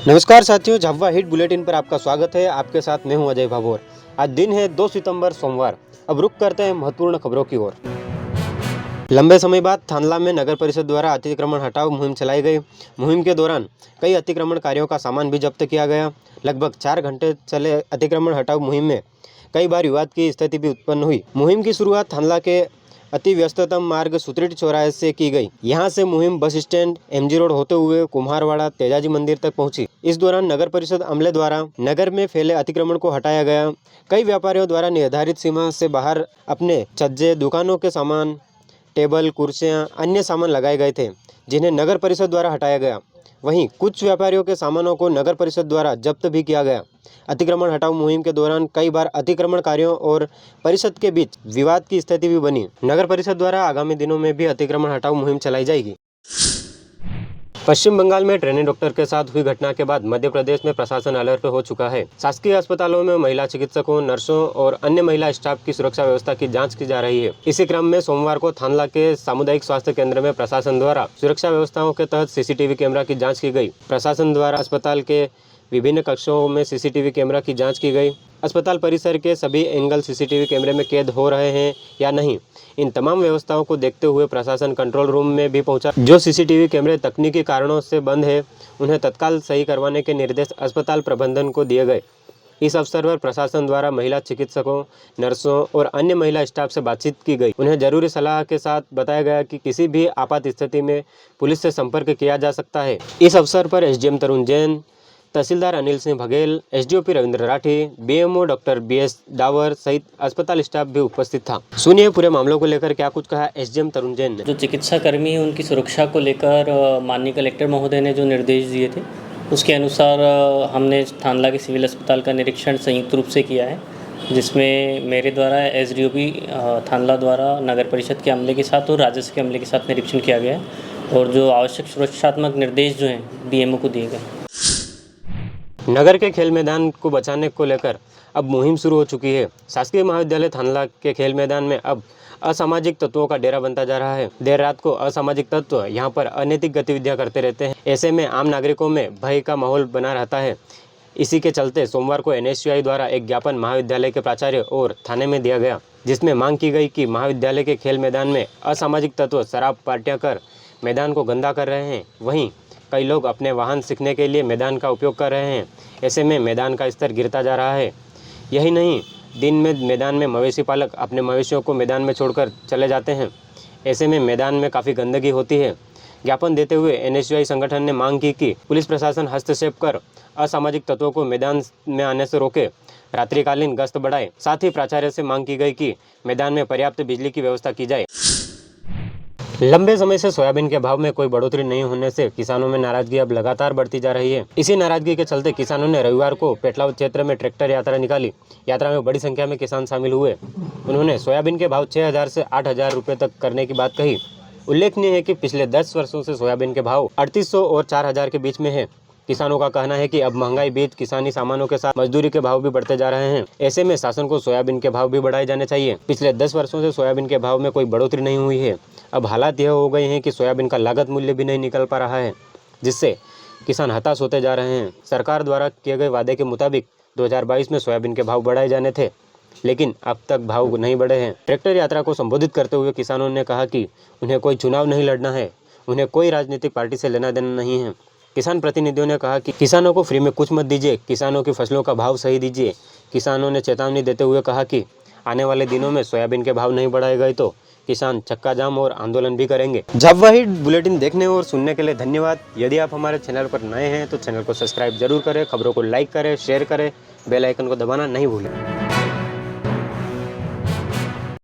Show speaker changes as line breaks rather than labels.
नमस्कार साथियों, Jhabua hit bulletin पर आपका स्वागत है। आपके साथ मैं हूं अजय भाभोर। आज दिन है 2 सितंबर सोमवार। अब रुक करते हैं महत्वपूर्ण खबरों की ओर। लंबे समय बाद थानला में नगर परिषद द्वारा अतिक्रमण हटाओ मुहिम चलाई गई। मुहिम के दौरान कई अतिक्रमणकारियों का सामान भी जब्त किया गया। लगभग 4 घंटे चले अतिक्रमण हटाओ मुहिम में कई बार विवाद की स्थिति भी उत्पन्न हुई। मुहिम की शुरुआत थानला के अति व्यस्ततम मार्ग सुत्रिट चौराहे से की गई। यहां से मुहिम बस स्टैंड, एमजी रोड होते हुए कुम्हारवाड़ा, तेजाजी मंदिर तक पहुंची। इस दौरान नगर परिषद अमले द्वारा नगर में फैले अतिक्रमण को हटाया गया। कई व्यापारियों द्वारा निर्धारित सीमा से बाहर अपने छज्जे, दुकानों के सामान, टेबल, कुर्सियां, अन्य सामान लगाए गए थे, जिन्हें नगर परिषद द्वारा हटाया गया। वहीं कुछ व्यापारियों के सामानों को नगर परिषद द्वारा जब्त भी किया गया। अतिक्रमण हटाओ मुहिम के दौरान कई बार अतिक्रमणकारियों और परिषद के बीच विवाद की स्थिति भी बनी। नगर परिषद द्वारा आगामी दिनों में भी अतिक्रमण हटाओ मुहिम चलाई जाएगी। पश्चिम बंगाल में ट्रेनी डॉक्टर के साथ हुई घटना के बाद मध्य प्रदेश में प्रशासन अलर्ट हो चुका है। शासकीय अस्पतालों में महिला चिकित्सकों, नर्सों और अन्य महिला स्टाफ की सुरक्षा व्यवस्था की जांच की जा रही है। इसी क्रम में सोमवार को थानला के सामुदायिक स्वास्थ्य केंद्र में प्रशासन द्वारा सुरक्षा व्यवस्थाओं के तहत सीसीटीवी कैमरा की जाँच की गई। प्रशासन द्वारा अस्पताल के विभिन्न कक्षों में सीसीटीवी कैमरा की जाँच की गई। अस्पताल परिसर के सभी एंगल सीसीटीवी कैमरे में कैद हो रहे हैं या नहीं, इन तमाम व्यवस्थाओं को देखते हुए प्रशासन कंट्रोल रूम में भी पहुंचा। जो सीसीटीवी कैमरे तकनीकी कारणों से बंद है, उन्हें तत्काल सही करवाने के निर्देश अस्पताल प्रबंधन को दिए गए। इस अवसर पर प्रशासन द्वारा महिला चिकित्सकों, नर्सों और अन्य महिला स्टाफ से बातचीत की गई। उन्हें जरूरी सलाह के साथ बताया गया कि किसी भी आपात स्थिति में पुलिस से संपर्क किया जा सकता है। इस अवसर पर SDM Tarun Jain, tehsildar Anil Singh Baghel, SDOP Ravindra Rathi, BMO doctor BS Dawar सहित अस्पताल स्टाफ भी उपस्थित था। सुनिए पूरे मामलों को लेकर क्या कुछ कहा एसडीएम तरुण जैन ने।
जो चिकित्सा कर्मी हैं उनकी सुरक्षा को लेकर माननीय कलेक्टर महोदय ने जो निर्देश दिए थे, उसके अनुसार हमने थानला के सिविल अस्पताल का निरीक्षण संयुक्त रूप से किया है, जिसमें मेरे द्वारा एसडीओपी थानला द्वारा नगर परिषद के अमले के साथ और राजस्व के अमले के साथ निरीक्षण किया गया है और जो आवश्यक सुरक्षात्मक निर्देश जो हैं बीएमओ को दिए गए।
नगर के खेल मैदान को बचाने को लेकर अब मुहिम शुरू हो चुकी है। शासकीय महाविद्यालय थानला के खेल मैदान में अब असामाजिक तत्वों का डेरा बनता जा रहा है। देर रात को असामाजिक तत्व यहां पर अनैतिक गतिविधियां करते रहते हैं। ऐसे में आम नागरिकों में भय का माहौल बना रहता है। इसी के चलते सोमवार को एनएसयूआई द्वारा एक ज्ञापन महाविद्यालय के प्राचार्य और थाने में दिया गया, जिसमें मांग की गई कि महाविद्यालय के खेल मैदान में असामाजिक तत्व शराब पार्टियां कर मैदान को गंदा कर रहे हैं। वहीं कई लोग अपने वाहन सीखने के लिए मैदान का उपयोग कर रहे हैं। ऐसे में मैदान का स्तर गिरता जा रहा है। यही नहीं, दिन में मैदान में मवेशी पालक अपने मवेशियों को मैदान में छोड़कर चले जाते हैं। ऐसे में मैदान में काफ़ी गंदगी होती है। ज्ञापन देते हुए एनएसयूआई संगठन ने मांग की कि पुलिस प्रशासन हस्तक्षेप कर असामाजिक तत्वों को मैदान में आने से रोके, रात्रिकालीन गश्त बढ़ाए। साथ ही प्राचार्य से मांग की गई कि मैदान में पर्याप्त बिजली की व्यवस्था की जाए। लंबे समय से सोयाबीन के भाव में कोई बढ़ोतरी नहीं होने से किसानों में नाराजगी अब लगातार बढ़ती जा रही है। इसी नाराजगी के चलते किसानों ने रविवार को पेटलाव क्षेत्र में ट्रैक्टर यात्रा निकाली। यात्रा में बड़ी संख्या में किसान शामिल हुए। उन्होंने सोयाबीन के भाव 6,000 से 8,000 रुपये तक करने की बात कही। उल्लेखनीय है कि पिछले 10 वर्षों से सोयाबीन के भाव 3,800 और 4,000 के बीच में है। किसानों का कहना है कि अब महंगाई बीच किसानी सामानों के साथ मजदूरी के भाव भी बढ़ते जा रहे हैं। ऐसे में शासन को सोयाबीन के भाव भी बढ़ाए जाने चाहिए। पिछले 10 वर्षों से सोयाबीन के भाव में कोई बढ़ोतरी नहीं हुई है। अब हालात यह हो गए हैं कि सोयाबीन का लागत मूल्य भी नहीं निकल पा रहा है, जिससे किसान हताश होते जा रहे हैं। सरकार द्वारा किए गए वादे के मुताबिक 2022 में सोयाबीन के भाव बढ़ाए जाने थे, लेकिन अब तक भाव नहीं बढ़े हैं। ट्रैक्टर यात्रा को संबोधित करते हुए किसानों ने कहा कि उन्हें कोई चुनाव नहीं लड़ना है, उन्हें कोई राजनीतिक पार्टी से लेना देना नहीं है। किसान प्रतिनिधियों ने कहा कि किसानों को फ्री में कुछ मत दीजिए, किसानों की फसलों का भाव सही दीजिए। किसानों ने चेतावनी देते हुए कहा कि आने वाले दिनों में सोयाबीन के भाव नहीं बढ़ाए गए तो किसान चक्का जाम और आंदोलन भी करेंगे। झाबुआ हिट बुलेटिन देखने और सुनने के लिए धन्यवाद। यदि आप हमारे चैनल पर नए हैं तो चैनल को सब्सक्राइब जरूर करें, खबरों को लाइक करें, शेयर करें, बेल आइकन को दबाना नहीं भूलें।